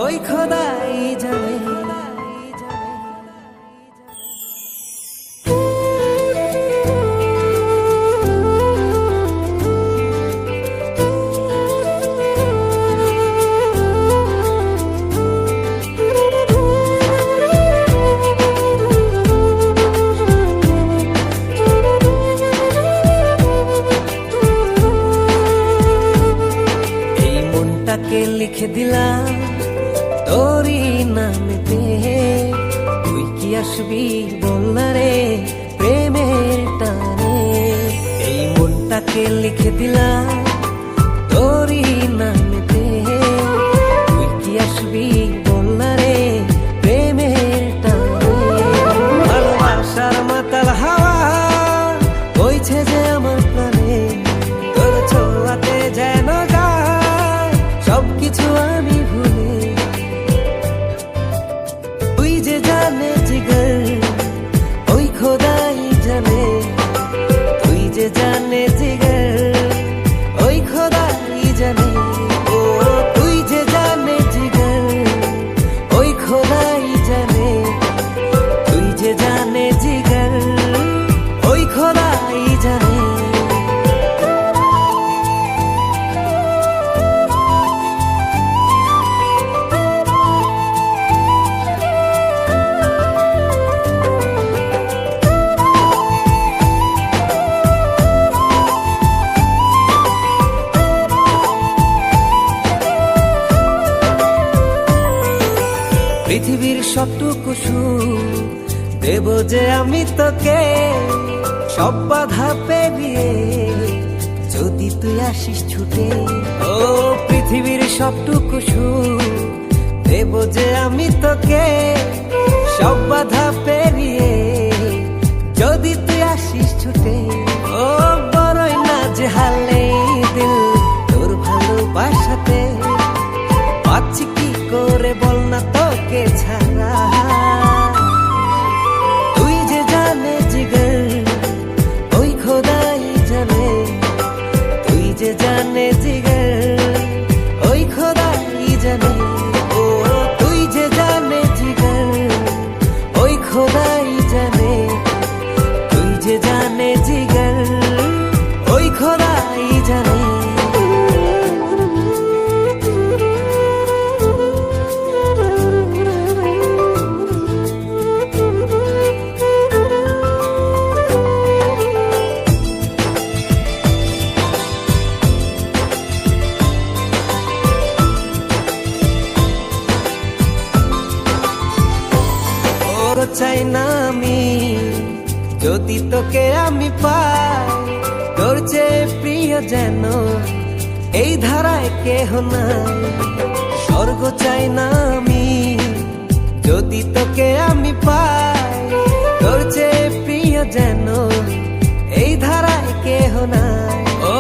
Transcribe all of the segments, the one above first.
ওই খোদাই জানে। তাকে লিখে দিলাম তোরই নামেতে, তুই কি আসবি বল রে প্রেমের টানে। এই মনটাকে লিখে দিলাম তোরই নামেতে, তুই কি আসবি বল রে প্রেমের টানে। ভালোবাসার মাতাল হাওয়া বইছে যে আমার প্রাণে, তোর ছোঁয়াতে যেন সবকিছু আমি ভুলে। তুই যে জানে জিগর ওই খোদাই জানে, তুই যে জানে জিগর ওই খোদাই জানে। ও তুই যে জানে জিগর ওই খোদাই জানে, তুই যে জানে জিগর ওই খোদাই জানে। পৃথিবীর সবটুকু সুখ দেব যে আমি তোকে, সব বাধা পেরিয়ে যদি তুই আসিস ছুটে। ও পৃথিবীর সবটুকু সুখ দেব যে আমি তোকে, সব বাধা পেরিয়ে যদি তুই আসিস ছুটে। ও বড়ই না যে হালে দিল তোর ভালোবাসাতে, পাচ্ছি কি করে বল না তোকে ছাড়া। তুই যে জানে জিগর ওই খোদাই জানে, তুই যে জানে জিগর ওই খোদাই জানে। ও তুই যে জানে জিগর ওই খোদাই জানে, তুই যে জানে জিগর ওই খোদাই জানে। চাই না আমি যদি তোকে আমি পাই, তোর চেয়ে প্রিয় যেন এই ধারায় কেহ নাই। স্বর্গ চাই না আমি যদি তোকে আমি পাই, তোর চেয়ে প্রিয় যেন এই ধারায় কেহ নাই। ও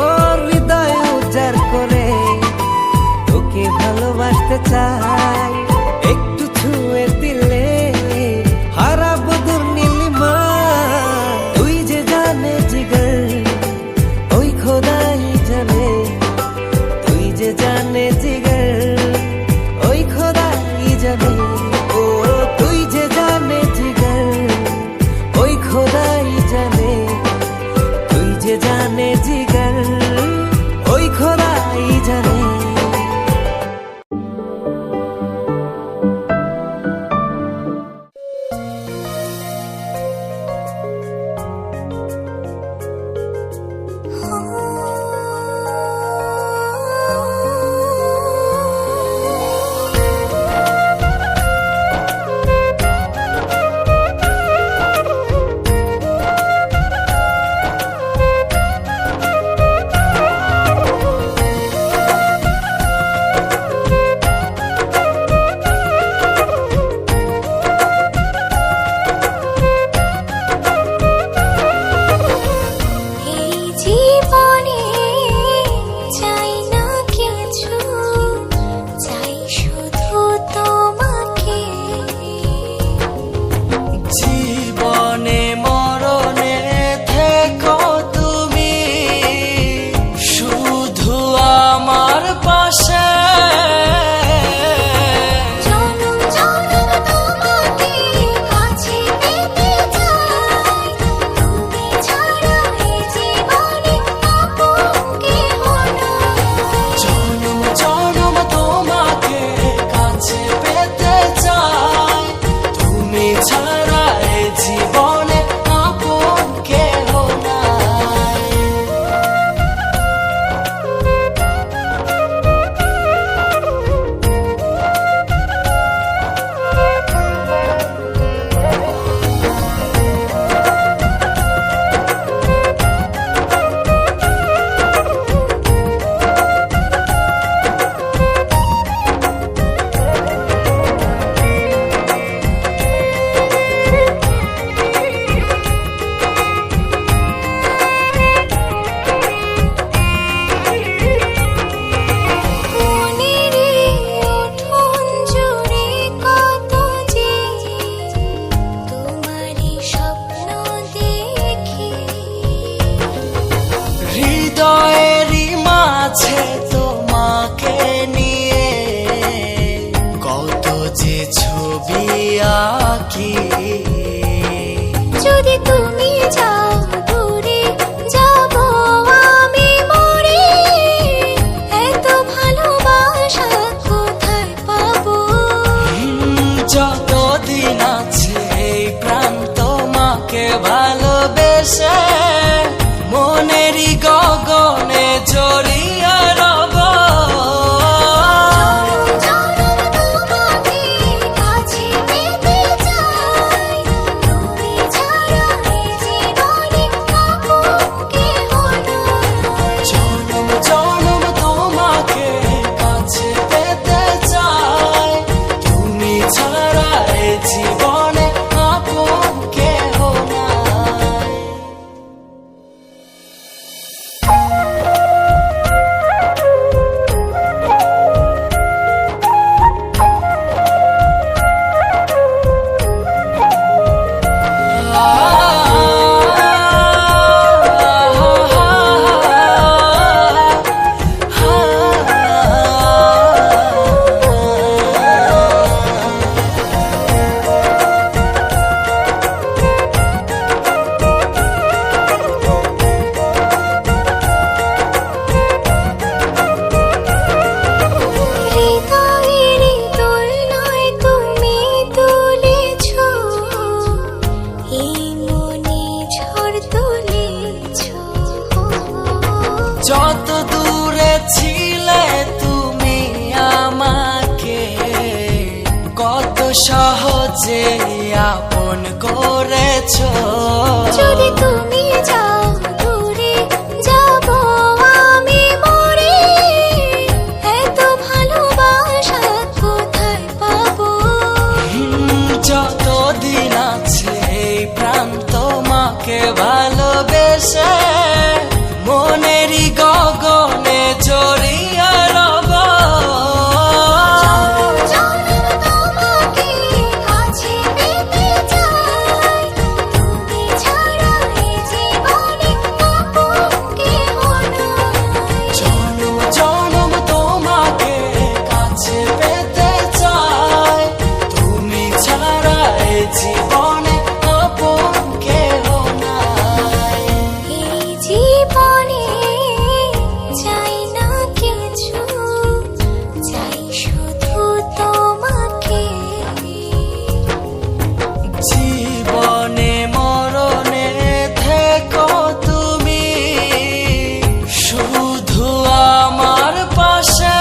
হৃদয় উজাড় করে তোকে ভালোবাসতে চাই, একটু ছুঁয়ে দিলে হারাবো দুর্নীলিমা। তুই যে জানে জিগর ওই খোদাই জানে, তুই যে জানে জিগর ওই খোদাই জানে। ও তুই যে জানে জিগর ওই খোদাই জানে, আছে তোমাকে নিয়ে, কত যে ছবি আঁকি। যদি তুমি যাও দূরে, যাব আমি মরে, এত ভালোবাসা কোথায় পাবো? যতদিন আছে এই প্রাণ তোমাকে ভালোবেসে, মনেরই গগনে জড়িয়ে রব। তোমাকে কাছে পেতে চাই, তুমি ছাড়া এই জীবনে আপন কেহ নাই। জনম জনম তোমাকে কাছে পেতে চাই, তুমি ছাড়া এই জীবনে আপন কেহ নাই। হৃদয়েরই দোলনায় তুমি তুলেছ, এই মনে ঝড় তুলেছ। যত দূরে ছিলে তুমি আমাকে, কত সহজে আপন করেছো। যদি তুমি যাও দূরে, যাব আমি মরে, এত ভালোবাসা কোথায় পাবো? যতদিন আছে এই প্রাণ তোমাকে ভালোবেসে, মনেরই গগনে জড়িয়ে রব। তোমাকে কাছে পেতে চাই, তুমি ছাড়া এই জীবনে আপন কেহ নাই। জনম জনম তোমাকে কাছে পেতে চাই, তুমি ছাড়া এই জীবনে আপন কেহ নাই। এই জীবনে চাই না কিছু, চাই শুধু তোমাকে। জীবনে মরণে থেকো তুমি, শুধু আমার পাশে।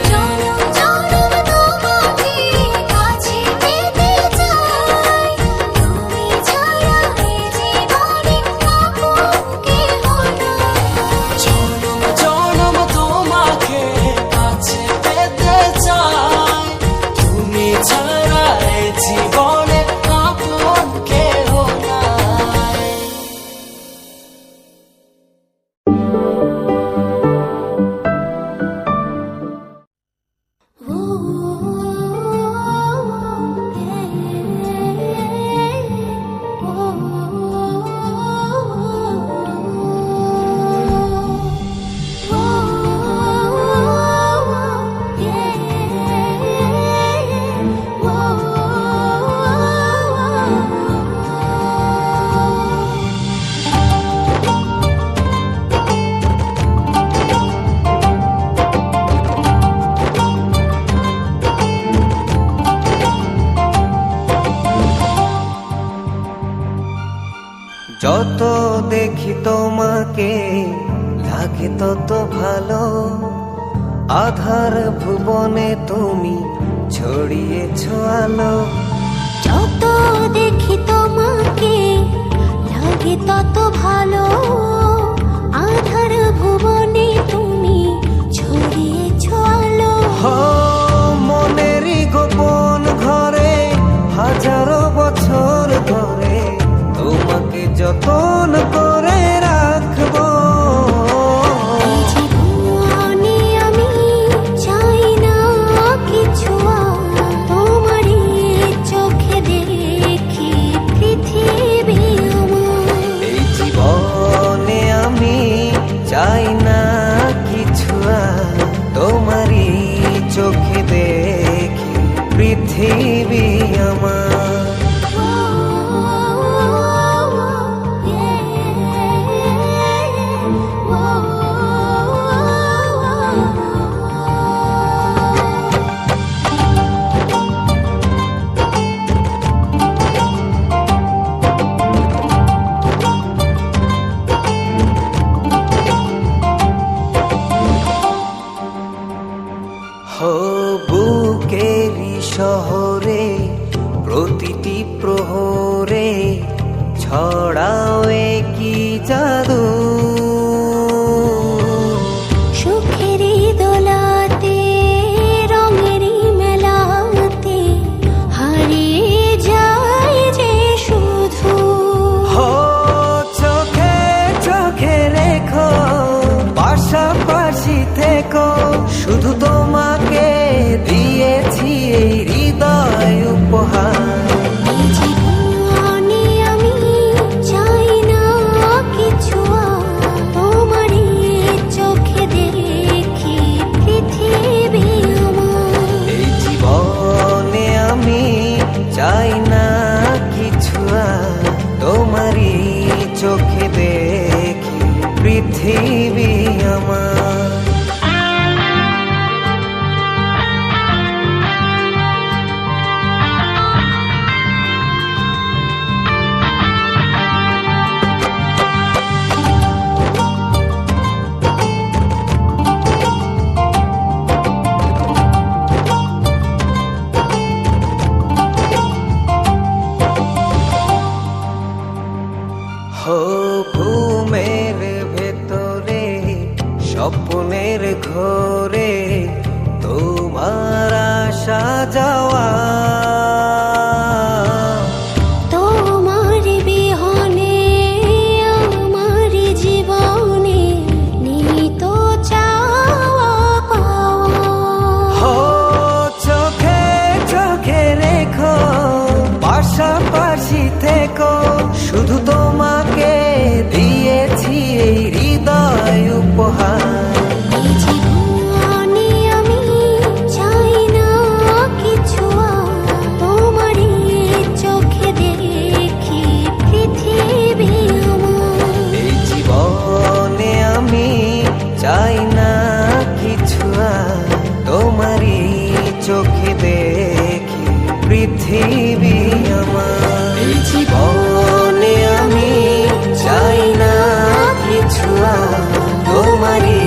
জনম জনম তোমাকে কাছে পেতে চাই, তুমি ছাড়া এই জীবনে আপন কেহ নাই। জনম জনম তোমাকে কাছে পেতে চাই, তুমি ছাড়া এই জীবনে আপন কেহ নাই। যত দেখি তোমাকে লাগে তত ভালো, আধার ভুবনে তুমি ছড়িয়েছ আলো। যত দেখি তোমাকে লাগে তত ভালো, আধার ভুবনে তুমি ছড়িয়েছ আলো। মনেরই গোপন ঘরে হাজারো বছর ধরে তোমাকে যতন করে রাখবো। এই জীবনে আমি চাই না কিছু, তোমারই চোখে দেখি পৃথিবী আমার। এই জীবনে আমি দাও এ কি জাদু, সুখেরই দোলাতে রঙেরই মেলাতে হারিয়ে যায় যে শুধু। হো চোখে চোখে রেখো, পাশাপাশি থেকো, শুধু তোমাকে দিয়েছি এই হৃদয় উপহার। এই জীবনে আমি চাই না কিছু আর, তোমারই চোখে দেখি পৃথিবী আমার। এই জীবনে আমি চাই না কিছু আর, তোমারই চোখে দেখি পৃথিবী আমার। হো ঘুমের ভেতরে স্বপ্নের ঘোরে তোমার আসা যাওয়া, তোমার বিহনে আমার জীবনে নিত চাওয়া পাওয়া। হো চোখে চোখে রেখো, পাশাপাশি থেকো, শুধু তোমাকে দিয়েছি এই হৃদয় উপহার। এই জীবনে আমি চাই না কিছু আর, তোমারই চোখে দেখি পৃথিবী আমার। এই জীবনে আমি চাই না কিছু আর, তোমারই চোখে দেখি পৃথিবী আমার। এই জীবনে আমি চাই না কিছু আর, তোমারই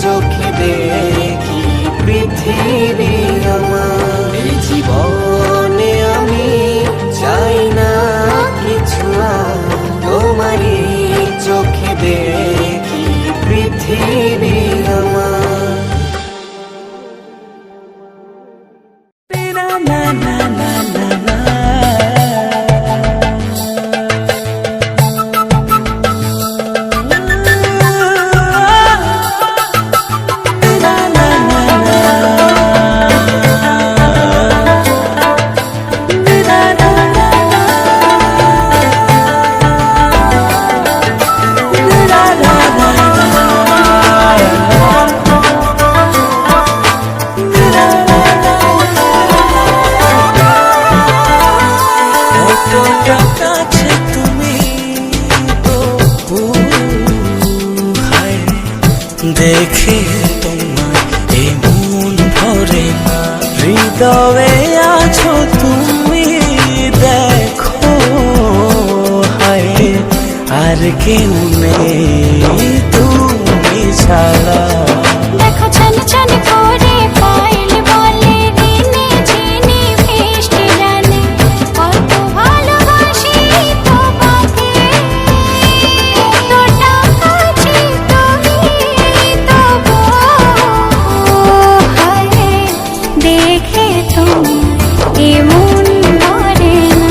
চোখে দেখি পৃথিবী আমার। এই জীবনে আমি চাই না কিছু আর, তোমারই চোখে দেখি পৃথিবী আমার। কাছে তুমি তো হায়, দেখে তোমার এই মন ভরে না, হৃদয়ে আছো তুমি দেখো হায়, আর কেউ নেই তুমি ছাড়া। দেখো ছন ছন করে পায়েল বলে দিনে চিনি বৃষ্টি জানে, কত ভালোবাসি তোমাকে, কতটা কাছে তুমি তবু হায়, দেখে তোমার এমন ভরে না।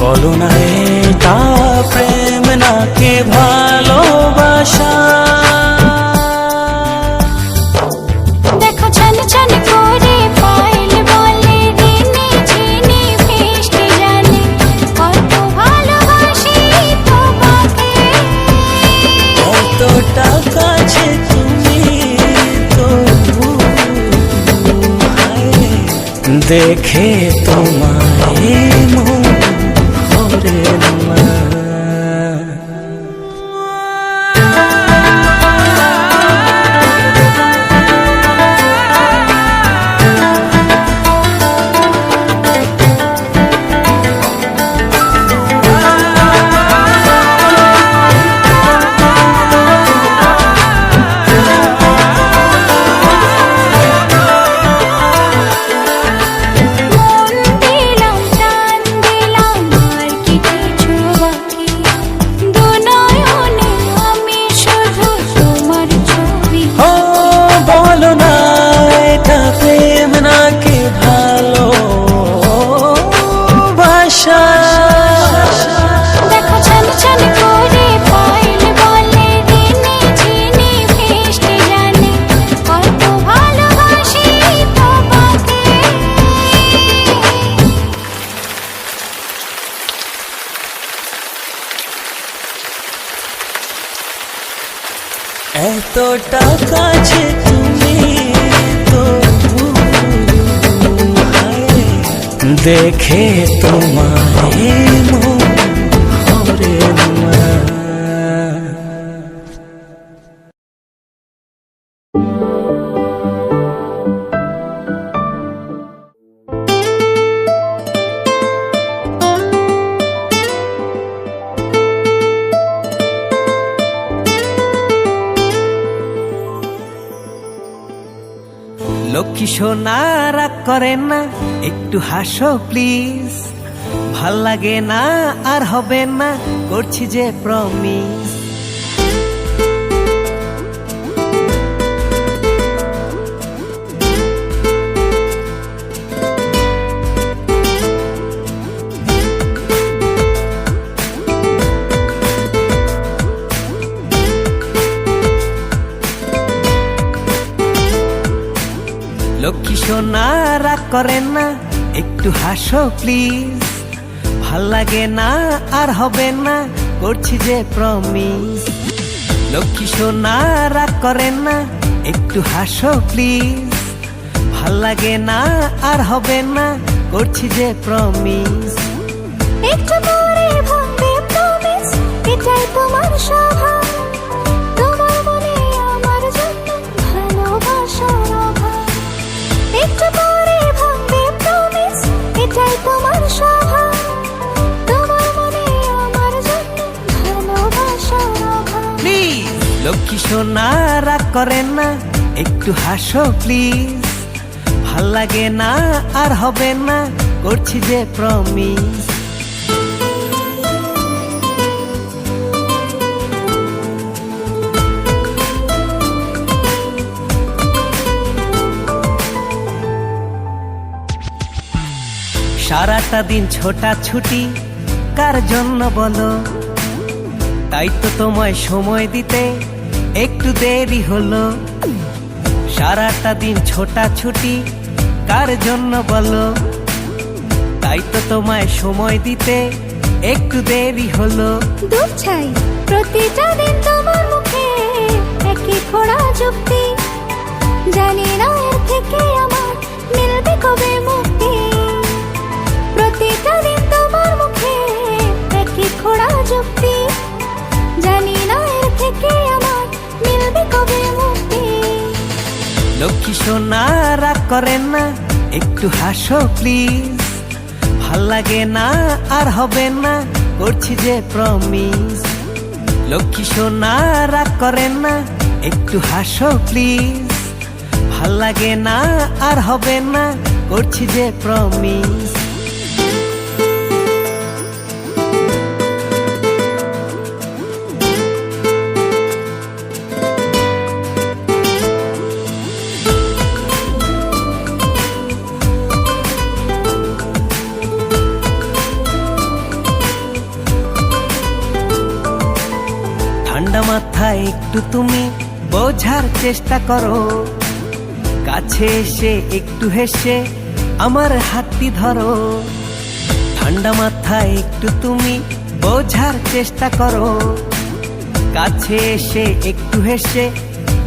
বলো না এটা প্রেম নাকি ভালোবাসা, দেখো ছন ছন করে পায়েল বলে দিনে চিনি বৃষ্টি জানে, কত ভালোবাসি তোমাকে, কতটা কাছে তুমি তবু হায়, দেখে তোমায় মন ভরে না। মন দিলাম প্রাণ দিলাম আর কি কিছু বাকি, দু নয়নে আমি শুধু তোমার ছবি। ও বলো না এটা প্রেম নাকি ভালোবাসা। দেখো ছলছল করে পায়েল বলে দিনে চিনি ভেস্তে জানে, কত ভালোবাসি তোমাকে। এতটা কাছে তুমি তো দেখে তোমায় মন ভরে না। লক্ষ্মী সোনা রাগ করেন না, একটু হাসো প্লিজ। ভাল লাগে না আর হবে না, করছি যে প্রমিস। লক্ষ্মী সোনা রাগ করেন না, একটু হাসো প্লিজ। ভাল লাগে না আর হবে না, করছি যে প্রমিস। লক্ষ্মী সোনা রাগ করেন না, একটু হাসো প্লিজ। ভাল লাগে না আর হবে না, করছি যে প্রমিস। একটু পরে ভাঙবে প্রমিস, এটাই তোমার স্বভাব। তোমার মনে আমার জন্য ভালোবাসার অভাব। একটু পরে ভাঙবে প্রমিস, এটাই তোমার স্বভাব। তোমার মনে আমার জন্য ভালোবাসার অভাব। প্লিজ লক্ষ্মী সোনা রাগ করেন না, একটু হাসো প্লিজ। ভাল লাগে না আর হবে না, করছি যে প্রমিস। সারাটা দিন ছোটাছুটি কার জন্য বলো, তাই তো তোমায় সময় দিতে একটু দেরি হলো। সারাটা দিন ছোটাছুটি কার জন্য বলো, তাই তো তোমায় সময় দিতে একটু দেরি হলো। দূর ছাই প্রতিটা দিন তোমার মুখে একই খোড়া যুক্তি, জানি না এর থেকে আমার মিলবে কবে মুক্তি। প্রতিটা দিন তোমার মুখে একই খোড়া যুক্তি, জানি না এর থেকে আমার মিলবে কবে মুক্তি। লক্ষ্মী সোনা রাগ করেন না, একটু হাসো প্লিজ। ভাল লাগে না আর হবে না, করছি যে প্রমিস। লক্ষ্মী সোনা রাগ করেন না, একটু হাসো প্লিজ। ভাল লাগে না আর হবে না, করছি যে প্রমিস। ঠান্ডা মাথায় একটু তুমি বোঝার চেষ্টা করো, কাছে এসে একটু হেসে আমার হাতটি ধরো। ঠান্ডা মাথায় একটু তুমি বোঝার চেষ্টা করো, কাছে এসে একটু হেসে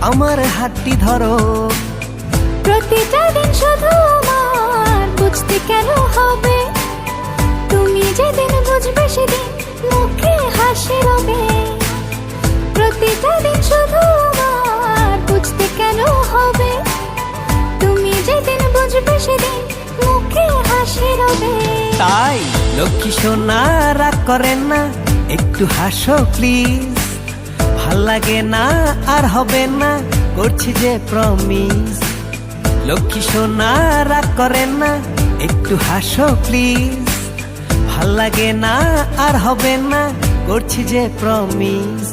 আমার হাতটি ধরো। প্রতিটা দিন শুধু আমার বুক বুঝবে সেদিন মুখে হাসি রবে। প্রতিটা দিন শুধু আমার বুঝতে কেন হবে, তুমি যেদিন বুঝবে সেদিন মুখে হাসি রবে। তাই লক্ষ্মী সোনা রাগ করেন না, একটু হাসো প্লিজ। ভাল লাগে না আর হবে না, করছি যে প্রমিস। লক্ষ্মী সোনা রাগ করেন না, একটু হাসো প্লিজ। ভাল লাগে না আর হবে না, করছি যে প্রমিস।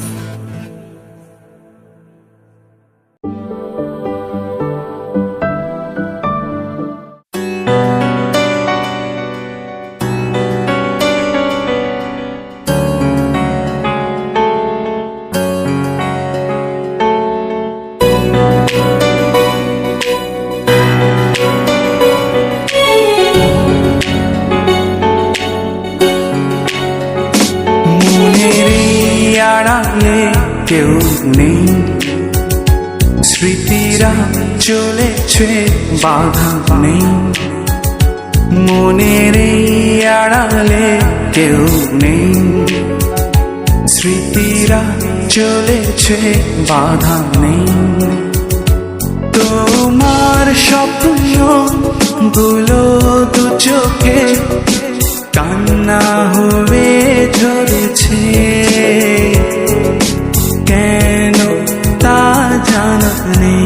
আড়ালে কেউ নেই, স্মৃতিরা চলেছে বাধা নেই। মনের আড়ালে কেউ নেই, স্মৃতিরা চলেছে বাধা নেই। তোমার স্বপ্ন গুলো দু চোখে কান্না হয়ে ঝরেছে, কেন তা জানা নেই।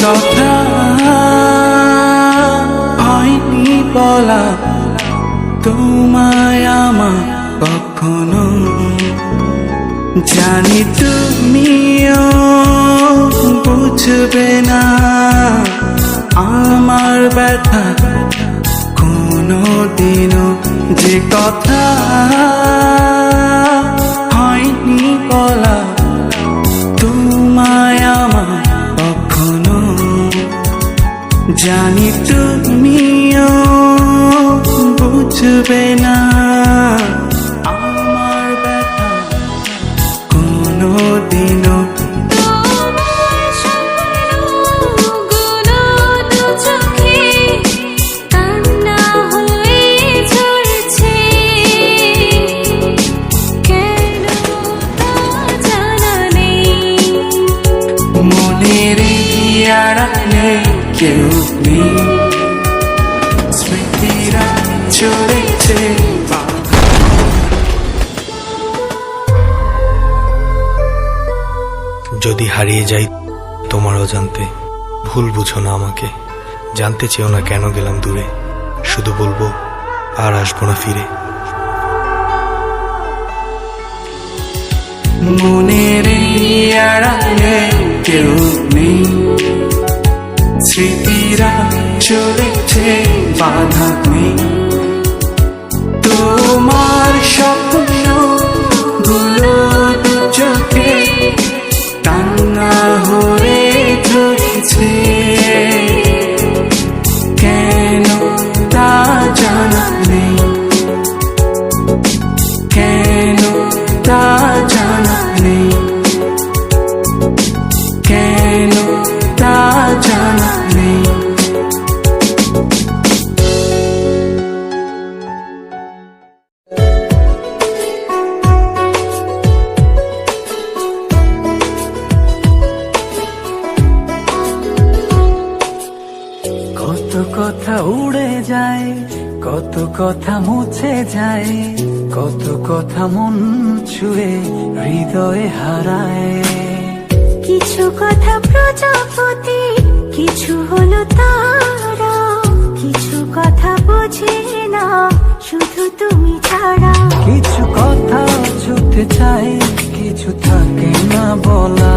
কথা হয়নি বলা তোমায় আমার কখনো, জানি তুমিও বুঝবে না আমার ব্যথা কোনো দিনও। যে কথা হয়নি বলা তোমায় আমার কখনো, জানি তুমিও বুঝবে না আমার ব্যথা কোনো দিনও। মনের আড়ালে কেউ নেই, চলেছে যদি হারিয়ে যাই তোমার অজান্তে, ভুল বুঝো না আমাকে, জানতে চেও না কেন গেলাম দূরে, শুধু বলবো আর আসবো না ফিরে। মনের আড়ালে কেউ নেই, স্মৃতিরা চলেছে বাধা নেই। তোমার স্বপ্ন গুলো চোখে টানা হয়ে ধরেছে, কেন তা জানা নেই, কেন তা জানা নেই, কেন তা জানা নেই। কত কথা উড়ে যায়, কত কথা মুছে যায়, কত কথা মন ছুঁয়ে হৃদয়ে হারায়। কিছু কথা প্রজাপতি, কিছু হলো তারা, কিছু কথা বোঝে না শুধু তুমি ছাড়া। কিছু কথা ছুটতে চাই, কিছু থাকে না বলা,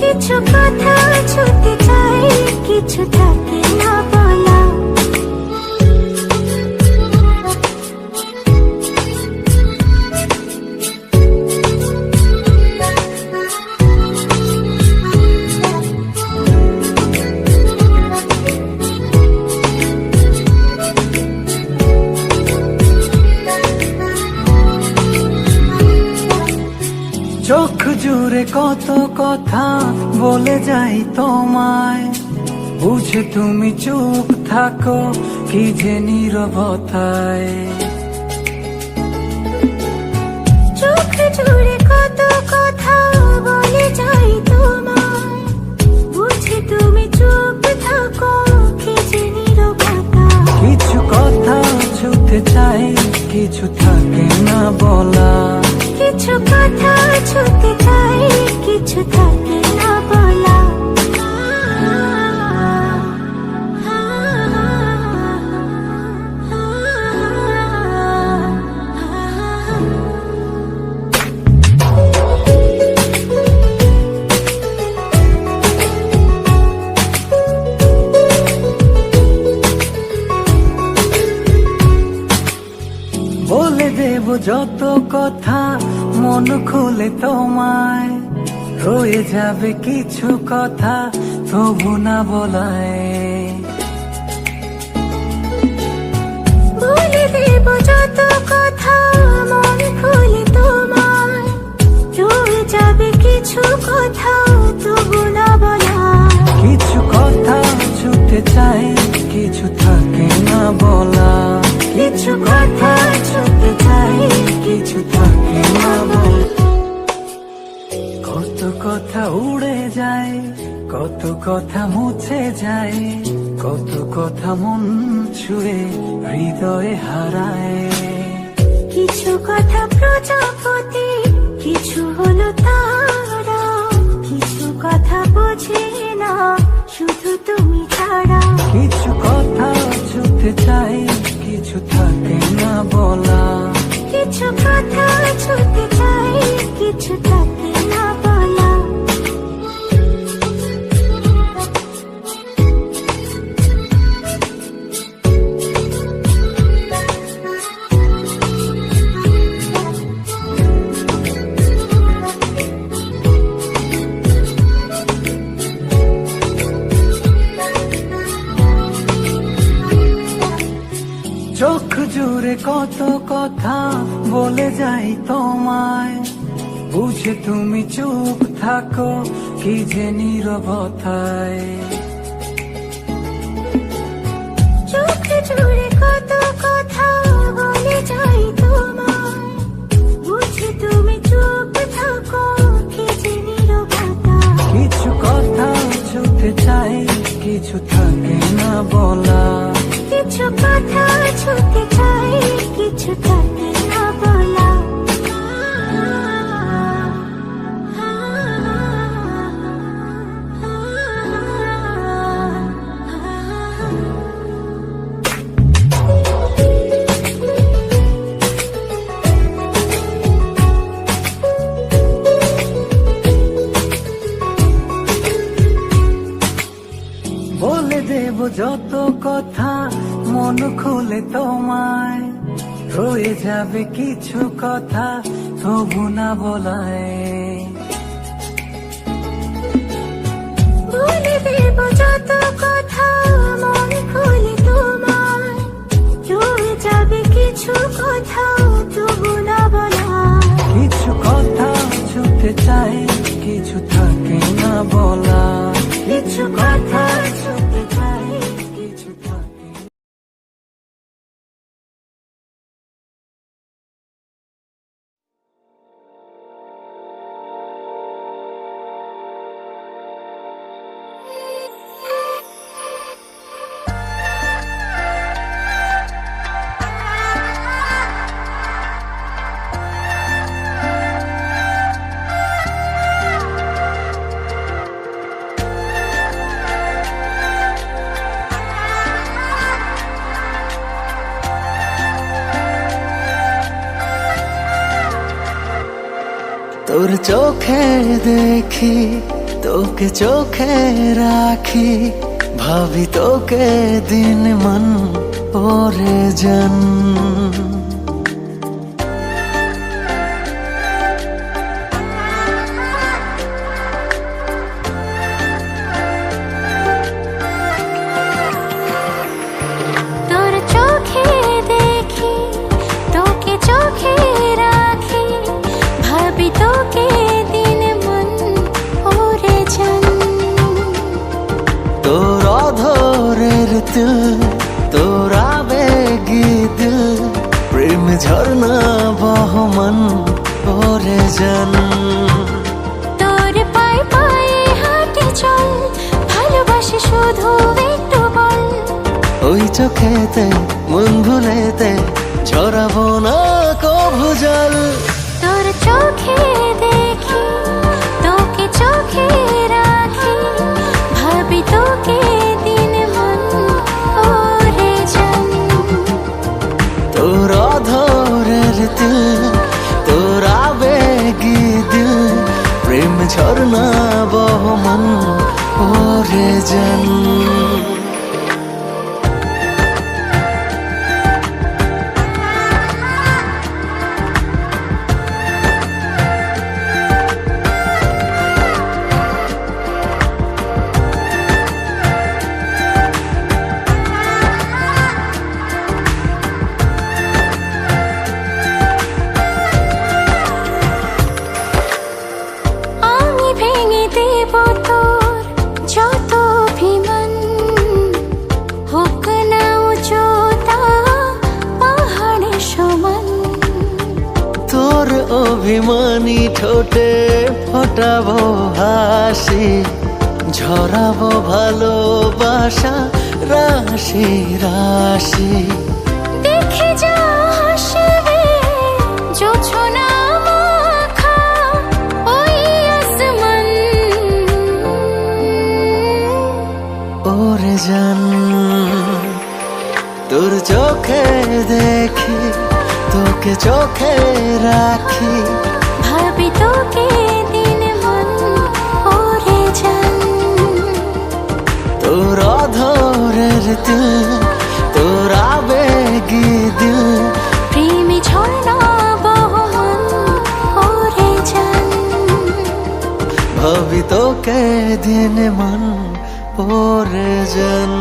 কিছু কথা ছুটতে চাই, কিছু থাকে না বলা। চোখ জুড়ে কত কথা বলে যাই তোমায়, বুঝে তুমি চুপ থাকো কি যে নীরবতায়। চোখ জুড়ে কত কথা বলে যাই তোমায়, বুঝে তুমি চুপ থাকো কি যে নীরবতা। কিছু কথা ছুটতে চাই, কিছু থাকে না বলা, কিছু কথা ছুটতে চাই, কিছু থাকে না বলা। বলে দেব যত কথা মন খুলে তোমায়, রয়ে যাবে কিছু কথা তবু না বলায়। বলে দেব যত কথা মন খুলে তোমায়, রয়ে যাবে কিছু কথা তবু না বলা। কিছু কথা ছুটতে চাই, কিছু থাকে না বলা, কিছু কথা ছুটতে চাই, কিছু থাকে না বলা। কত কথা উড়ে যায়, কত কথা মুছে যায়, কত কথা মন ছুঁয়ে হৃদয়ে হারায়। কিছু কথা প্রজাপতি, কিছু হলো তারা, কিছু কথা বোঝে না শুধু তুমি ছাড়া। কিছু কথা ছুটতে চাই, কিছু থাকে না বলা, কিছু কথা ছুটতে চাই, কিছু থাকে না বলা। চোখ জুড়ে কত কথা বলে যাই তোমায়, বুঝে তুমি চুপ থাকো কি যে নীরবতায়। চোখ জুড়ে কত কথা বলে যাই তোমায়, বুঝে তুমি চুপ থাকো কি যে নীরবতা। কিছু কথা ছুটতে চাই, কিছু থাকে না বলা, কিছু কথা ছুটতে চাই, বলে দেব যত কথা মন খুলে তোমায়, রয়ে যাবে কিছু কথা তবু না বলায়। বলে দেব যত কথা মন খুলে তোমায়, রয়ে যাবে কিছু কথা তবু না বলা। কিছু কথা ছুটে চাই, কিছু থাকে না বলা। কিছু কথা ছুটে চাই, কিছু থাকে। তোর চোখে দেখি, তোকে চোখে রাখি, ভাবি তোকে দিন মন ওরে জন। তোর চোখে দেখি, তোকে চোখে রাখি, ভাবি তোকে দিন মন ওরে জান। তোর অধরের দিল, তোর আবেগী দিল, প্রেম ঝর্ণা বহমান ওরে জন। তোর পায়ে পায়ে হাঁটি চল, ভালোবাসি শুধু একটু বল। ওই চোখেতে মন ভুলেতে ঝরাবো না কভু জল। তোর চোখে দেখি, তোকে চোখে রাখি, ভাবি তোকে দিন মন ওরে জান। তোর অধরের দিল, তোর আবেগী দিল, প্রেম ঝর্ণা বহমান ওরে জন। আমি ভেঙে দেব তোর যত অভিমান, হোক না উচ্চতা পাহাড়ের সমান। তোর অভিমানী ঠোঁটে ফোটাবো হাসি, ঝরাবো ভালোবাসা রাশি রাশি। দেখে যা হাসবে জোছনা মাখা ওই আসমান। ওরে জান, তোর চোখে দেখি, তোকে চোখে রাখি, ভাবি তোকে দিন মন ওরে জান। তোর অধরের দিল, তোর আবেগী দিল, প্রেমী ঝর্ণা বহমান ওরে জান। ভাবি তোকে দিন মন ওরে জন।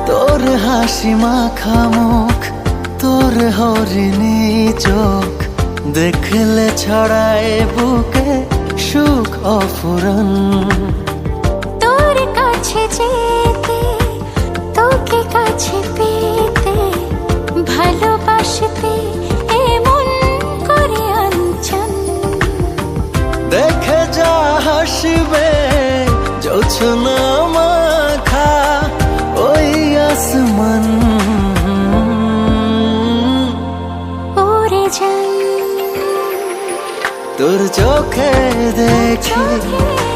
তোর হাসি মাখা মুখ, তোর হরিণী চোখ, দেখলে ছড়ায় বুকে সুখ অফুরন। তোর কাছে যেতে, তোকে কাছে পেতে, ভালোবাসতে এমন করে আনচান। দেখে যা হাসবে জোছনা মাখা ওই আসমান। তোর চোখে দেখি,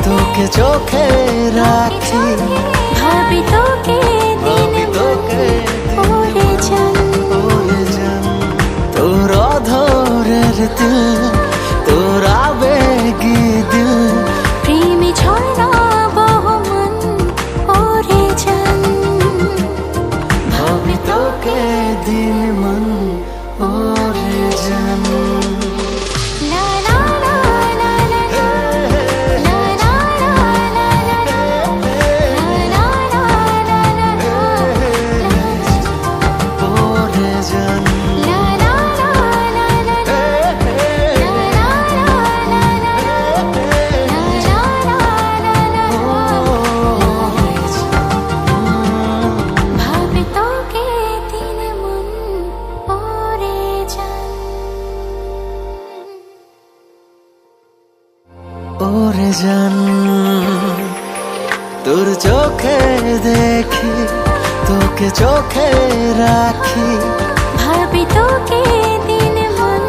তোকে চোখে রাখি, ভাবি তোকে ভাবি তোকে ওরে জান, ওরে জান। তোর অধরের দিল, তোর আবেগী দিল, প্রেমে ঝর্ণা বহমান ওরে জান, ভাবি তোকে দিন মন ওরে জান। লা লা লা লা লা লা, লা লা লা লা লা লা, লা লা লা লা লা, ওরে জান, লা লা লা লা লা লা, লা লা লা লা লা, লা লা লা লা লা, ভাবি তোকে দিন মন ওরে জান। ওরে জান। তোর চোখে দেখি, তোকে চোখে রাখি, ভাবি তোকে দিন মন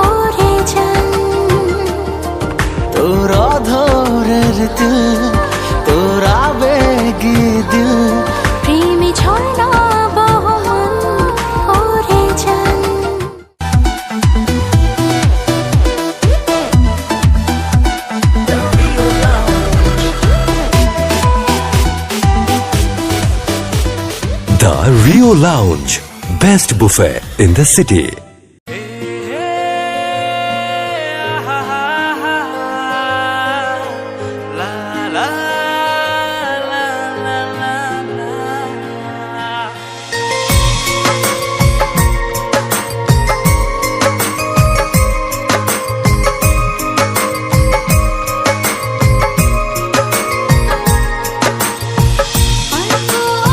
ওরে জান, তোর অধরের দিল, তোর আবেগী দিল, প্রেমে ঝর্ণা বহমান ওরে জান। The Rio Lounge, best buffet in the city. অল্প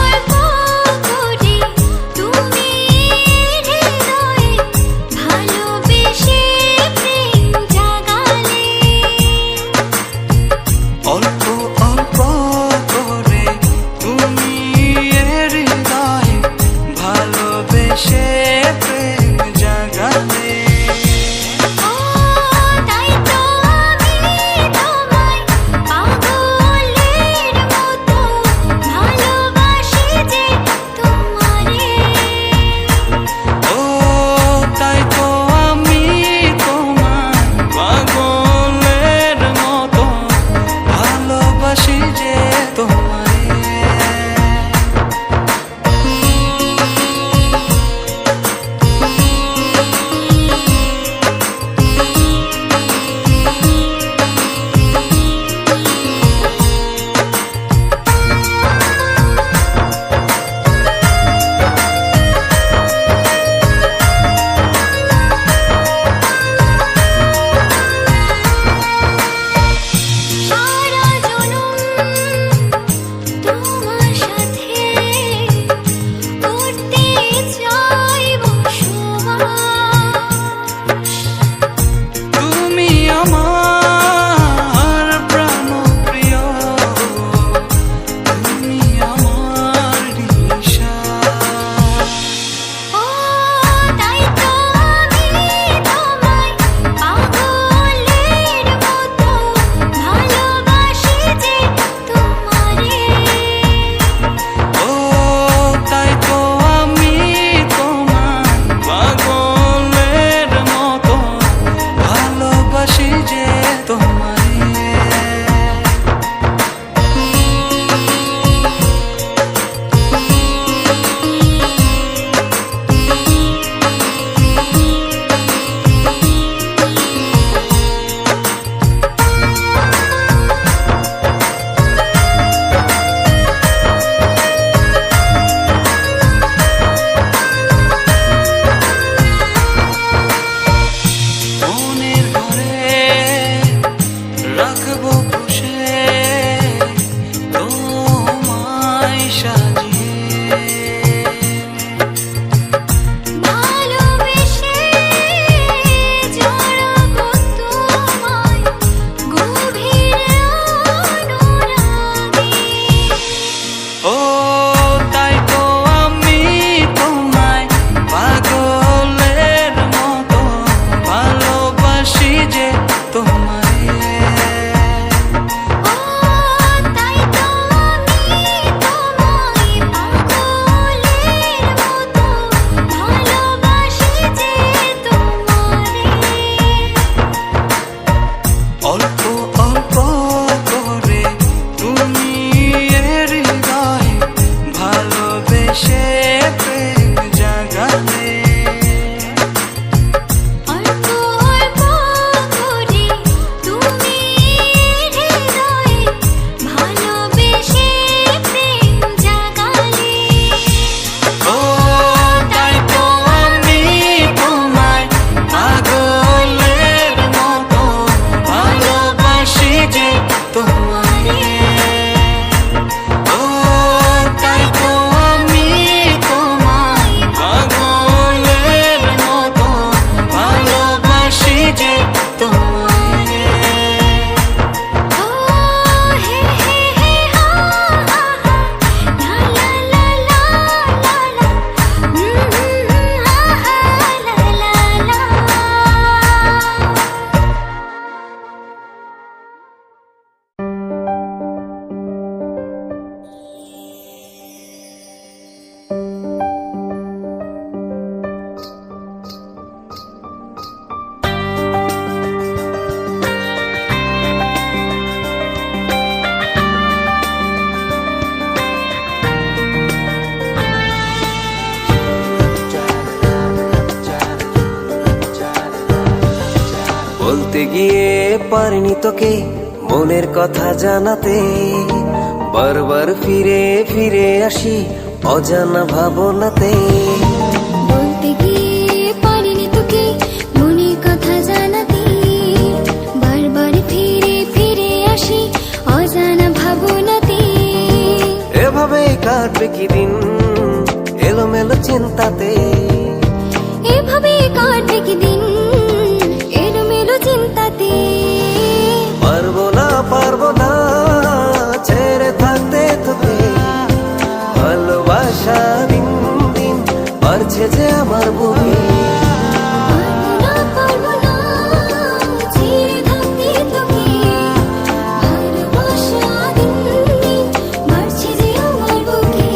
অল্প করে তুমি হৃদয়ে ভালোবেসে প্রেম জাগালে, অল্প অল্প করে তুমি হৃদয়ে ভালোবেসে প্রেম জাগালে। ও তাই তো আমি তোমায় পাগলের মতো ভালোবাসি যে তোমারে। ও তাই তো আমি তোমায় পাগলের মতো ভালোবাসি যে তোমায়। সারা জনম তোমার সাথে করতে চাই বসবাস। তুমি আমার প্রাণপ্রিয়, তুমি আমার নিঃশ্বাস। ও তাই তো আমি তোমায় পাগলের মতো ভালোবাসি যে তোমারে। ও তাই তো আমি তোমায় বলতে গিয়ে পারিনি তোকে মনের কথা জানাতে, বারবার ফিরে ফিরে আসি অজানা ভাবনাতে। বলতে গিয়ে পারিনি তোকে মনের কথা জানাতে, বারবার ফিরে ফিরে আসি অজানা ভাবনাতে। এভাবে কাটবে কি দিন এলোমেলো চিন্তাতে, এভাবে কাটবে কি দিন এলোমেলো চিন্তাতে। পারবো না ছেড়ে থাকতে তোকে, ভালোবাসা দিন দিন বাড়ছে যে আমার বুকে। পারবো না ছেড়ে থাকতে তোকে, ভালোবাসা দিন দিন বাড়ছে যে আমার বুকে।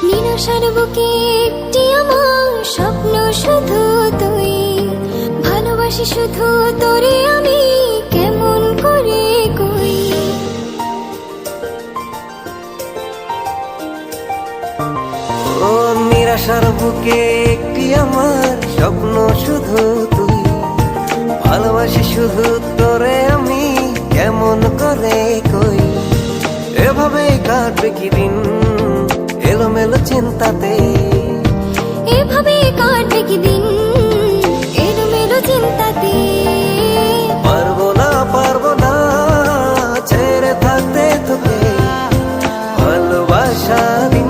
নিরাশার বুকে একটি আমার স্বপ্ন শুধু তুই, ভালোবাসি শুধু তোরে আমি কেমন করে কই। ও নিরাশার বুকে একটি আমার স্বপ্ন শুধু তুই, ভালোবাসি শুধু তোরে আমি কেমন করে কই। এভাবে কাটবে কি দিন এলোমেলো চিন্তাতে, এভাবে কাটবে কি দিন এলোমেলো চিন্তাতে। পারবো না ছেড়ে থাকতে তোকে, ভালোবাসা দিন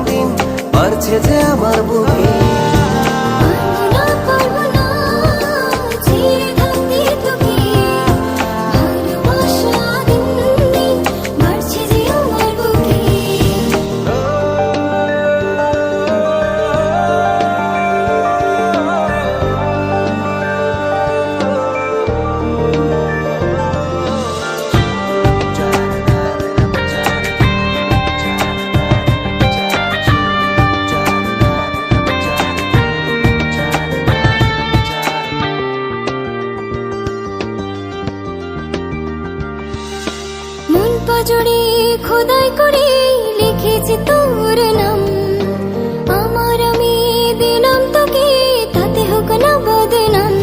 দিন বাড়ছে যে আমার বুকে। পারবো না ছেড়ে থাকতে তোকে, ভালোবাসা দিন দিন বাড়ছে যে আমার বুকে। মন পাজরে খোদাই করে লিখেছি তোর নাম, আমার আমি দিলাম তোকে তাতে হোক না বদনাম।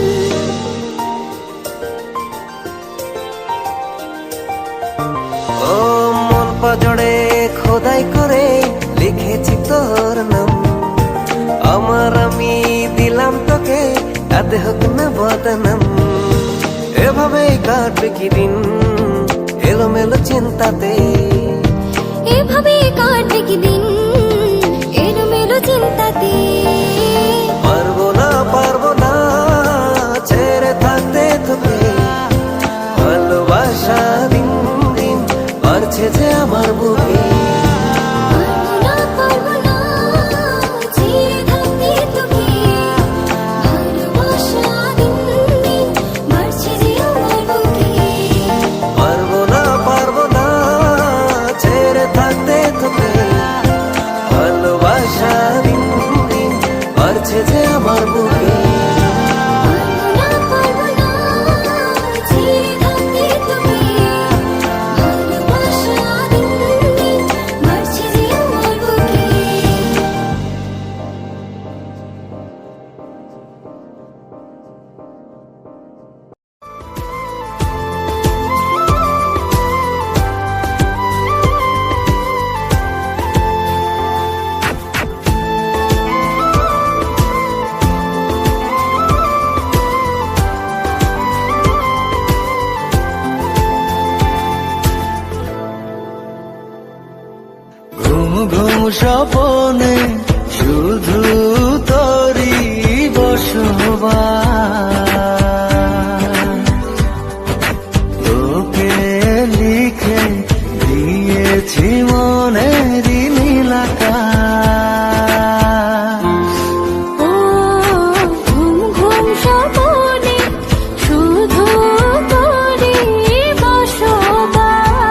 ও মন পাজড়ে খোদাই করে লিখেছি তোর নাম, আমার আমি দিলাম তোকে তাতে হোক না বদনাম। এভাবে কাটবে কি দিন এলোমেলো চিন্তাতে, এভাবে কাটবে কি দিন এলোমেলো চিন্তাতে। পারবো না ছেড়ে থাকতে তোকে, ভালোবাসা দিন দিন বাড়ছে যে আমার বুকে। পারবো না ছেড়ে থাকতে তোকে, ভালোবাসা দিন দিন বাড়ছে যে আমার বুকে। পারবো না ছেড়ে থাকতে তোকে, ভালোবাসা দিন দিন বাড়ছে যে আমার বুকে। পারবো না ছেড়ে থাকতে তোকে, ভালোবাসা দিন দিন বাড়ছে যে আমার বুকে। ঘুম ঘুম স্বপনে শুধু তোরি বসবাস, তোকে লিখে দিয়েছি মনের নীলাকাশ। ও ঘুম ঘুম স্বপনে শুধু তোরি বসবাস,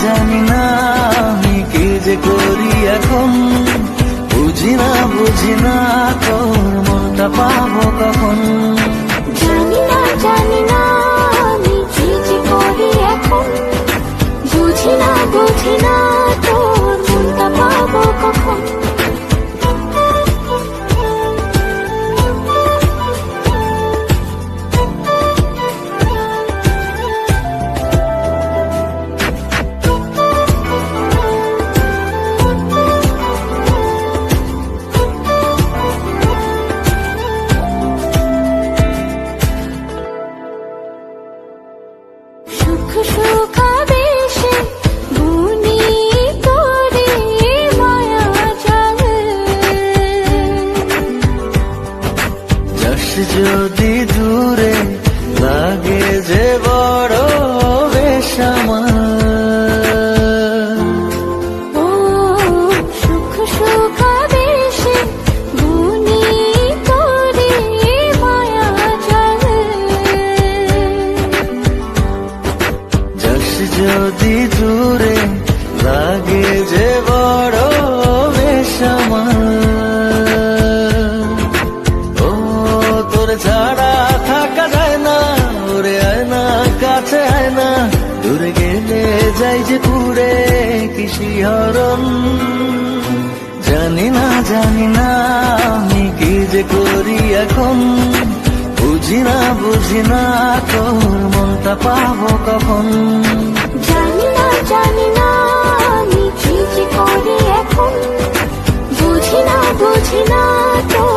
জানি না আমি কি যে করি এখন, বুঝি না তোর মনটা পাবো কখন। জানি না আমি কি যে করি এখন, বুঝি না তোর মনটা পাবো কখন। সুখ সুখাবেশে বুনি তোরে মায়া জাল, যাস যদি দূরে লাগে যে বড় বেশ আমার, ও সুখ সুখাবেশে বুনি তোরে মায়া জাল, যাস যদি দূরে লাগে যে বড় বেশ আমার। ও তোর ছাড়া থাকা যায় না, ওরে আয় না কাছে আয় না, দূরে গেলে যাই যে পুরে কি শিহরণ। জানি না আমি কি যে করি এখন, বুঝি না তোর মনটা পাবো কখন। জানি না আমি কি যে করি এখন, বুঝি না তোর